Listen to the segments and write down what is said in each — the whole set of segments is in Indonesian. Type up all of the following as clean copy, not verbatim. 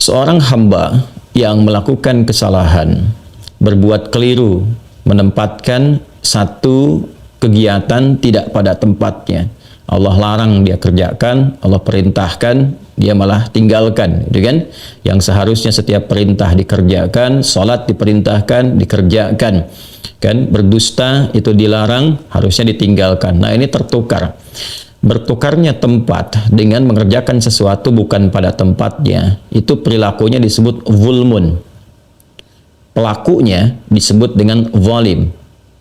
seorang hamba yang melakukan kesalahan, berbuat keliru, menempatkan satu kegiatan tidak pada tempatnya. Allah larang dia kerjakan, Allah perintahkan, dia malah tinggalkan, gitu kan? Yang seharusnya setiap perintah dikerjakan, salat diperintahkan, dikerjakan. Kan, berdusta itu dilarang, harusnya ditinggalkan. Nah, ini tertukar. Bertukarnya tempat dengan mengerjakan sesuatu bukan pada tempatnya, itu perilakunya disebut zulmun. Pelakunya disebut dengan zalim.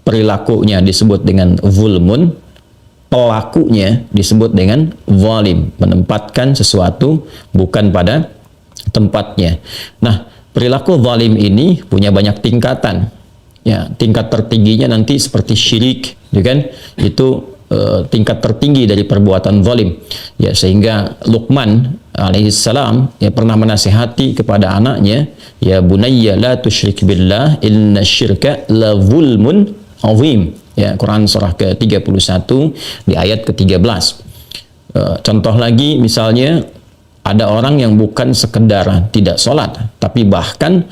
Perilakunya disebut dengan zulmun, pelakunya disebut dengan zalim, menempatkan sesuatu bukan pada tempatnya. Nah, perilaku zalim ini punya banyak tingkatan. Ya, tingkat tertingginya nanti seperti syirik, ya kan? Itu tingkat tertinggi dari perbuatan zalim. Ya, sehingga Luqman alaihissalam ya pernah menasihati kepada anaknya, ya bunayya la tusyrik billah inna syirka la zulmun azim. Ya, Quran surah ke-31 di ayat ke-13. Contoh lagi misalnya ada orang yang bukan sekedar tidak sholat, tapi bahkan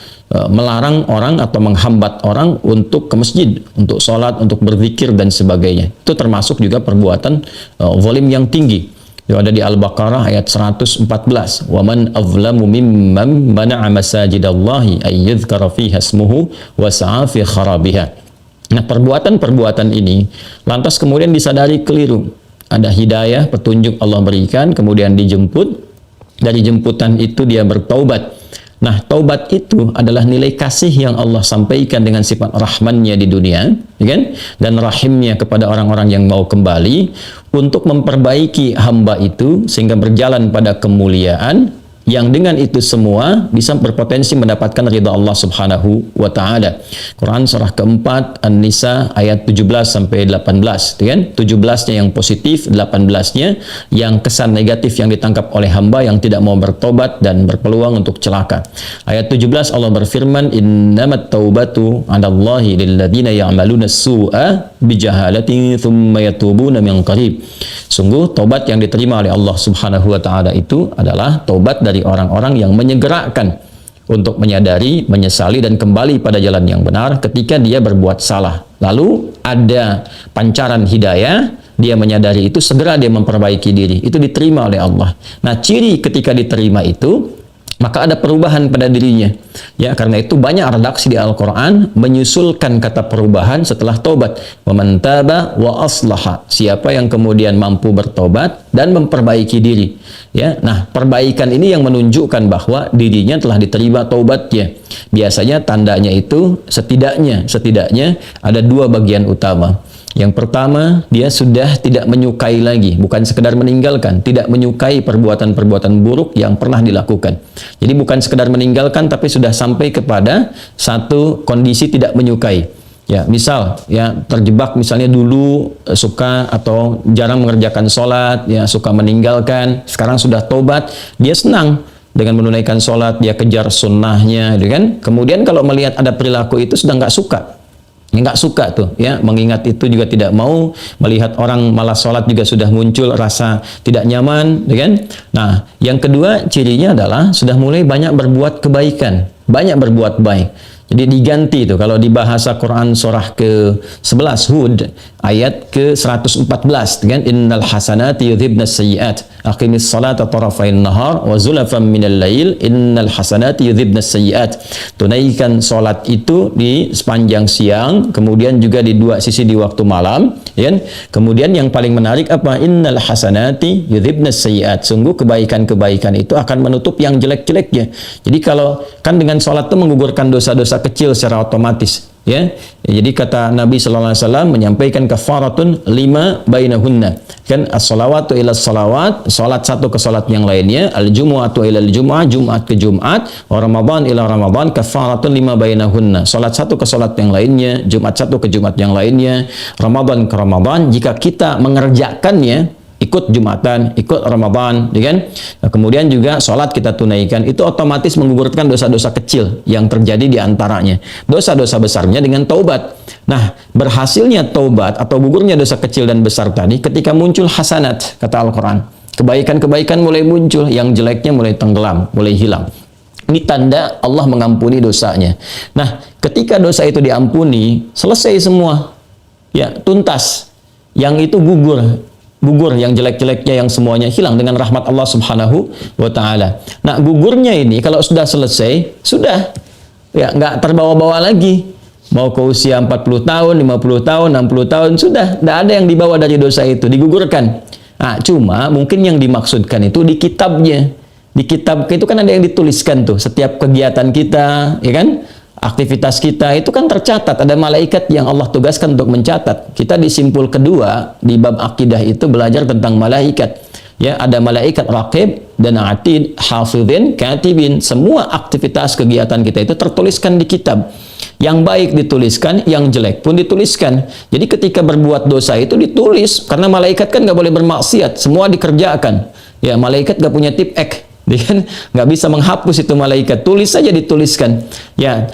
melarang orang atau menghambat orang untuk ke masjid, untuk sholat, untuk berzikir dan sebagainya. Itu termasuk juga perbuatan zalim yang tinggi. Itu ada di Al-Baqarah ayat 114. Wa man azlamu mimman mana'a masajidallahi ay yudhkara fiha ismuhu wa sa'a fi kharabiha. Nah, perbuatan-perbuatan ini lantas kemudian disadari keliru. Ada hidayah, petunjuk Allah berikan, kemudian dijemput. Dari jemputan itu dia bertaubat. Nah, taubat itu adalah nilai kasih yang Allah sampaikan dengan sifat rahmannya di dunia, ya kan? Dan rahimnya kepada orang-orang yang mau kembali untuk memperbaiki hamba itu sehingga berjalan pada kemuliaan, yang dengan itu semua bisa berpotensi mendapatkan ridha Allah Subhanahu wa taala. Quran surah keempat An-Nisa ayat 17 sampai 18, kan? 17-nya yang positif, 18-nya yang kesan negatif yang ditangkap oleh hamba yang tidak mau bertobat dan berpeluang untuk celaka. Ayat 17 Allah berfirman, "Innamat taubatu 'alallahi lilladzina ya'maluna as-su'a bijahalatin tsumma yatubuna min qarib." Sungguh taubat yang diterima oleh Allah Subhanahu wa taala itu adalah taubat dari orang-orang yang menyegerakan untuk menyadari, menyesali dan kembali pada jalan yang benar ketika dia berbuat salah. Lalu ada pancaran hidayah, dia menyadari itu, segera dia memperbaiki diri. Itu diterima oleh Allah. Nah, ciri ketika diterima itu, maka ada perubahan pada dirinya. Ya, karena itu banyak redaksi di Al-Quran menyusulkan kata perubahan setelah taubat. Wa man taba wa aslaha. Siapa yang kemudian mampu bertobat dan memperbaiki diri. Ya, nah, perbaikan ini yang menunjukkan bahwa dirinya telah diterima taubatnya. Biasanya tandanya itu setidaknya ada dua bagian utama. Yang pertama, dia sudah tidak menyukai lagi, bukan sekedar meninggalkan, tidak menyukai perbuatan-perbuatan buruk yang pernah dilakukan. Jadi bukan sekedar meninggalkan, tapi sudah sampai kepada satu kondisi tidak menyukai. Ya, misal, ya terjebak misalnya dulu suka atau jarang mengerjakan sholat, ya suka meninggalkan, sekarang sudah tobat, dia senang dengan menunaikan sholat, dia kejar sunnahnya, gitu kan? Kemudian kalau melihat ada perilaku itu sudah nggak suka. Nggak suka tuh, ya, mengingat itu juga tidak mau, melihat orang malas sholat juga sudah muncul rasa tidak nyaman, ya kan? Nah, yang kedua cirinya adalah sudah mulai banyak berbuat kebaikan, banyak berbuat baik. Jadi diganti itu kalau di bahasa Quran surah ke-11 Hud ayat ke-114, kan, innal hasanati yudhibnas sayyiat aqimis salata tarafain nahar wa zulafan minal lail innal hasanati yudhibnas sayyiat. Tunaikan salat itu di sepanjang siang, kemudian juga di dua sisi di waktu malam, ya kan? Kemudian yang paling menarik apa? Innal hasanati yudhibnas sayyiat. Sungguh kebaikan-kebaikan itu akan menutup yang jelek-jeleknya. Jadi kalau kan dengan salat itu menggugurkan dosa-dosa kecil secara otomatis, ya. Jadi kata Nabi sallallahu alaihi wasallam menyampaikan kafaratun lima bainahunna, kan, as-salawatu ila salawat, salat satu ke salat yang lainnya, al-jumu'atu ila al-jumu'ah, Jumat ke Jumat, wa Ramadan ila Ramadan, kafaratun lima bainahunna, salat satu ke salat yang lainnya, Jumat satu ke Jumat yang lainnya, Ramadan ke Ramadan. Jika kita mengerjakannya, ikut Jumatan, ikut Ramadan, ya kan? Nah, kemudian juga sholat kita tunaikan, itu otomatis menggugurkan dosa-dosa kecil yang terjadi di antaranya. Dosa-dosa besarnya dengan taubat. Nah, berhasilnya taubat atau gugurnya dosa kecil dan besar tadi ketika muncul hasanat, kata Al-Quran. Kebaikan-kebaikan mulai muncul, yang jeleknya mulai tenggelam, mulai hilang. Ini tanda Allah mengampuni dosanya. Nah, ketika dosa itu diampuni, selesai semua. Ya, tuntas. Yang itu gugur yang jelek-jeleknya, yang semuanya hilang dengan rahmat Allah Subhanahu wa taala. Nah, gugurnya ini kalau sudah selesai, sudah ya nggak terbawa-bawa lagi. Mau ke usia 40 tahun, 50 tahun, 60 tahun, sudah tidak ada yang dibawa dari dosa itu, digugurkan. Nah, cuma mungkin yang dimaksudkan itu di kitabnya. Di kitab itu kan ada yang dituliskan tuh, setiap kegiatan kita, ya kan? Aktivitas kita itu kan tercatat, ada malaikat yang Allah tugaskan untuk mencatat. Kita di simpul kedua di bab akidah itu belajar tentang malaikat. Ya, ada malaikat raqib dan atid, hafidhin, katibin. Semua aktivitas kegiatan kita itu tertuliskan di kitab. Yang baik dituliskan, yang jelek pun dituliskan. Jadi ketika berbuat dosa itu ditulis, karena malaikat kan nggak boleh bermaksiat, semua dikerjakan. Ya, malaikat nggak punya tip X, dia kan nggak bisa menghapus itu malaikat, tulis saja dituliskan. Ya,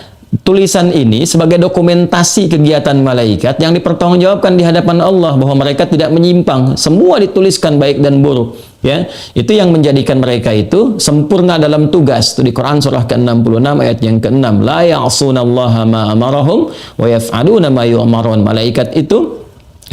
tulisan ini sebagai dokumentasi kegiatan malaikat yang dipertanggungjawabkan di hadapan Allah bahwa mereka tidak menyimpang, semua dituliskan baik dan buruk. Ya, itu yang menjadikan mereka itu sempurna dalam tugas. Itu di Quran surah ke-66 ayat yang ke-6. La ya'sunallaha ma amarahum wa yaf'aluna ma yu'marun. Malaikat itu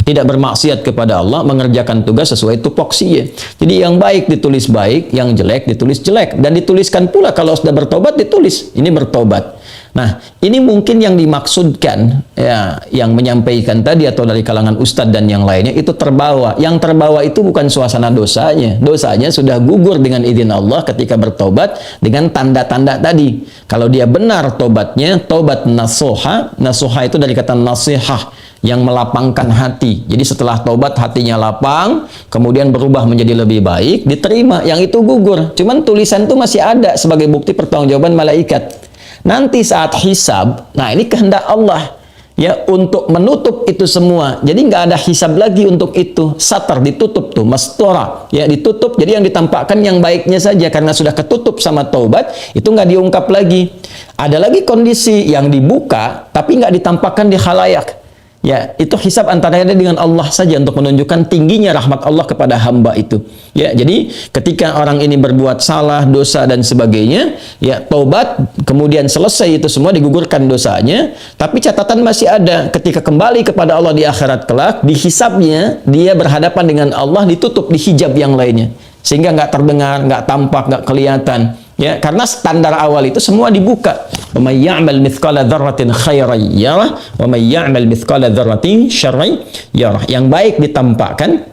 tidak bermaksiat kepada Allah, mengerjakan tugas sesuai tupoksinya. Jadi yang baik ditulis baik, yang jelek ditulis jelek, dan dituliskan pula kalau sudah bertobat ditulis ini bertobat. Nah, ini mungkin yang dimaksudkan ya, yang menyampaikan tadi atau dari kalangan ustadz dan yang lainnya itu terbawa. Yang terbawa itu bukan suasana dosanya. Dosanya sudah gugur dengan izin Allah ketika bertobat dengan tanda-tanda tadi. Kalau dia benar tobatnya, tobat nasuha. Nasuha itu dari kata nasihah, yang melapangkan hati. Jadi setelah tobat hatinya lapang, kemudian berubah menjadi lebih baik, diterima. Yang itu gugur. Cuman tulisan itu masih ada sebagai bukti pertanggungjawaban malaikat. Nanti saat hisab, nah ini kehendak Allah ya untuk menutup itu semua. Jadi nggak ada hisab lagi untuk itu. Satar ditutup tuh, mastora ya ditutup. Jadi yang ditampakkan yang baiknya saja karena sudah ketutup sama taubat, itu nggak diungkap lagi. Ada lagi kondisi yang dibuka tapi nggak ditampakkan di khalayak. Ya, itu hisab antara dia dengan Allah saja untuk menunjukkan tingginya rahmat Allah kepada hamba itu. Ya, jadi ketika orang ini berbuat salah, dosa dan sebagainya, ya taubat, kemudian selesai itu semua digugurkan dosanya, tapi catatan masih ada. Ketika kembali kepada Allah di akhirat kelak, di hisabnya dia berhadapan dengan Allah ditutup di hijab yang lainnya. Sehingga nggak terdengar, nggak tampak, nggak kelihatan. Ya, karena standar awal itu semua dibuka. Wa may ya'mal mithqala dzarratin khairan yarah wa may ya'mal mithqala dzarratin syarran yarah. Yang baik ditampakkan,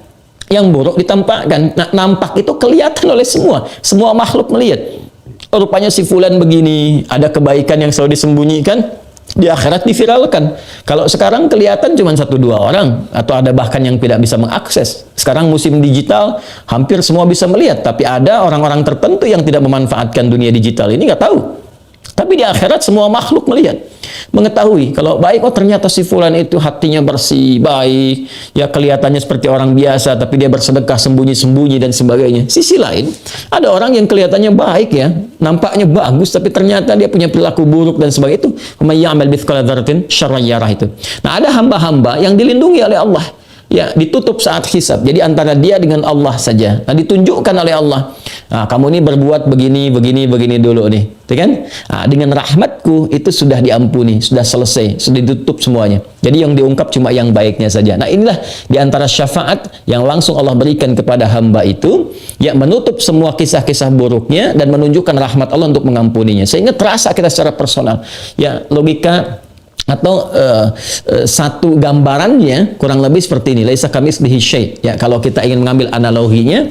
yang buruk ditampakkan. Nah, nampak itu kelihatan oleh semua. Semua makhluk melihat. Rupanya si fulan begini, ada kebaikan yang selalu disembunyikan. Di akhirat diviralkan. Kalau sekarang kelihatan cuma 1-2 orang, atau ada bahkan yang tidak bisa mengakses. Sekarang musim digital, hampir semua bisa melihat, tapi ada orang-orang tertentu yang tidak memanfaatkan dunia digital ini, nggak tahu. Tapi di akhirat semua makhluk melihat, mengetahui kalau baik, oh ternyata si fulan itu hatinya bersih, baik, ya kelihatannya seperti orang biasa, tapi dia bersedekah sembunyi-sembunyi dan sebagainya. Sisi lain, ada orang yang kelihatannya baik ya, nampaknya bagus, tapi ternyata dia punya perilaku buruk dan sebagainya. Itu may ya'mal mithqala dzarratin syarran yarah itu. Nah, ada hamba-hamba yang dilindungi oleh Allah. Ya, ditutup saat hisab. Jadi antara dia dengan Allah saja. Nah, ditunjukkan oleh Allah. Nah, kamu ini berbuat begini, begini, begini dulu nih. Itu kan? Nah, dengan rahmatku itu sudah diampuni, sudah selesai, sudah ditutup semuanya. Jadi yang diungkap cuma yang baiknya saja. Nah, inilah diantara syafaat yang langsung Allah berikan kepada hamba itu, ya menutup semua kisah-kisah buruknya dan menunjukkan rahmat Allah untuk mengampuninya. Sehingga terasa kita secara personal. Ya, logika atau satu gambarannya kurang lebih seperti ini. Laisa kamitslihi syai'. Ya, kalau kita ingin mengambil analoginya,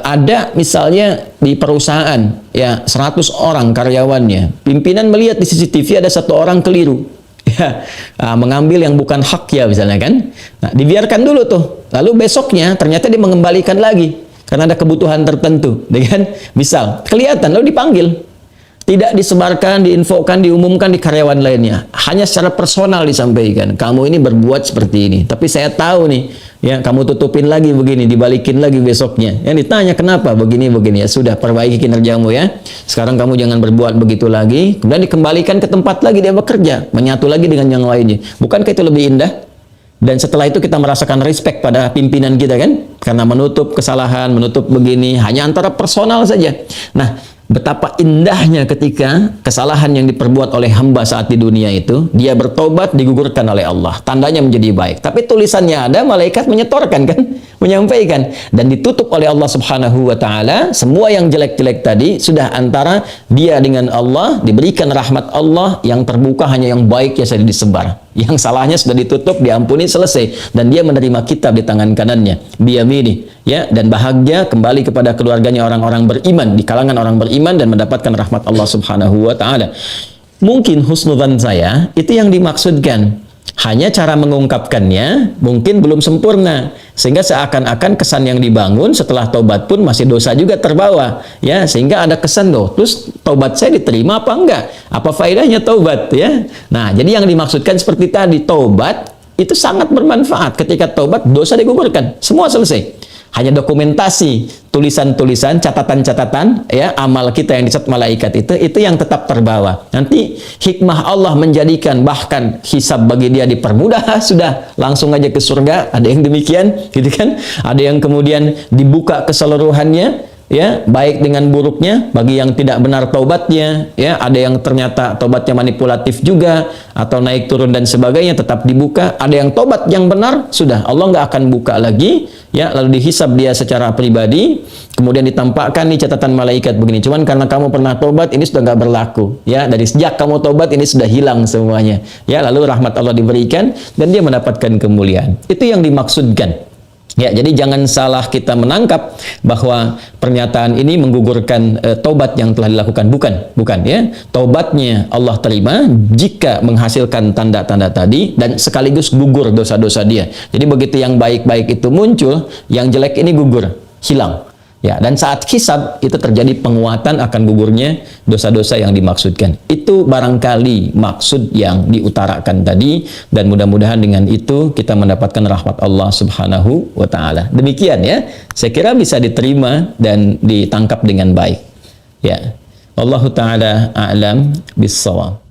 ada misalnya di perusahaan ya 100 orang karyawannya, pimpinan melihat di CCTV ada 1 orang keliru. Ya, mengambil yang bukan hak ya misalnya kan. Nah, dibiarkan dulu tuh. Lalu besoknya ternyata dia mengembalikan lagi karena ada kebutuhan tertentu, kan? Misal kelihatan lalu dipanggil. Tidak disebarkan, diinfokan, diumumkan di karyawan lainnya. Hanya secara personal disampaikan. Kamu ini berbuat seperti ini. Tapi saya tahu nih, ya kamu tutupin lagi begini, dibalikin lagi besoknya. Yang ditanya kenapa begini-begini. Ya sudah, perbaiki kinerjamu ya. Sekarang kamu jangan berbuat begitu lagi. Kemudian dikembalikan ke tempat lagi dia bekerja. Menyatu lagi dengan yang lainnya. Bukankah itu lebih indah? Dan setelah itu kita merasakan respect pada pimpinan kita kan? Karena menutup kesalahan, menutup begini. Hanya antara personal saja. Nah, betapa indahnya ketika kesalahan yang diperbuat oleh hamba saat di dunia itu, dia bertobat, digugurkan oleh Allah. Tandanya menjadi baik. Tapi tulisannya ada, malaikat menyetorkan kan? Menyampaikan. Dan ditutup oleh Allah Subhanahu wa Ta'ala. Semua yang jelek-jelek tadi sudah antara dia dengan Allah, diberikan rahmat Allah, yang terbuka hanya yang baik yang saja disebar. Yang salahnya sudah ditutup, diampuni, selesai. Dan dia menerima kitab di tangan kanannya, biyamini, ya, dan bahagia kembali kepada keluarganya orang-orang beriman, di kalangan orang beriman, dan mendapatkan rahmat Allah Subhanahu wa Ta'ala. Mungkin husnudzan saya itu yang dimaksudkan, hanya cara mengungkapkannya mungkin belum sempurna, sehingga seakan-akan kesan yang dibangun setelah taubat pun masih dosa juga terbawa, ya, sehingga ada kesan loh, terus taubat saya diterima apa enggak, apa faedahnya taubat, ya. Nah, jadi yang dimaksudkan seperti tadi, taubat itu sangat bermanfaat. Ketika taubat, dosa digugurkan, semua selesai. Hanya dokumentasi, tulisan-tulisan, catatan-catatan, ya, amal kita yang dicatat malaikat itu yang tetap terbawa. Nanti hikmah Allah menjadikan bahkan hisab bagi dia dipermudah, sudah langsung aja ke surga. Ada yang demikian, gitu kan? Ada yang kemudian dibuka keseluruhannya, ya, baik dengan buruknya bagi yang tidak benar taubatnya, ya, ada yang ternyata taubatnya manipulatif juga atau naik turun dan sebagainya, tetap dibuka. Ada yang taubat yang benar, sudah Allah nggak akan buka lagi, ya, lalu dihisab dia secara pribadi, kemudian ditampakkan nih catatan malaikat begini, cuman karena kamu pernah taubat ini sudah nggak berlaku, ya, dari sejak kamu taubat ini sudah hilang semuanya, ya, lalu rahmat Allah diberikan dan dia mendapatkan kemuliaan. Itu yang dimaksudkan. Ya, jadi jangan salah kita menangkap bahwa pernyataan ini menggugurkan taubat yang telah dilakukan. Bukan, ya. Taubatnya Allah terima jika menghasilkan tanda-tanda tadi dan sekaligus gugur dosa-dosa dia. Jadi begitu yang baik-baik itu muncul, yang jelek ini gugur, hilang. Ya, dan saat hisab itu terjadi penguatan akan gugurnya dosa-dosa yang dimaksudkan. Itu barangkali maksud yang diutarakan tadi, dan mudah-mudahan dengan itu kita mendapatkan rahmat Allah Subhanahu wa Ta'ala. Demikian, ya. Saya kira bisa diterima dan ditangkap dengan baik. Ya. Wallahu ta'ala a'lam bis-shawab.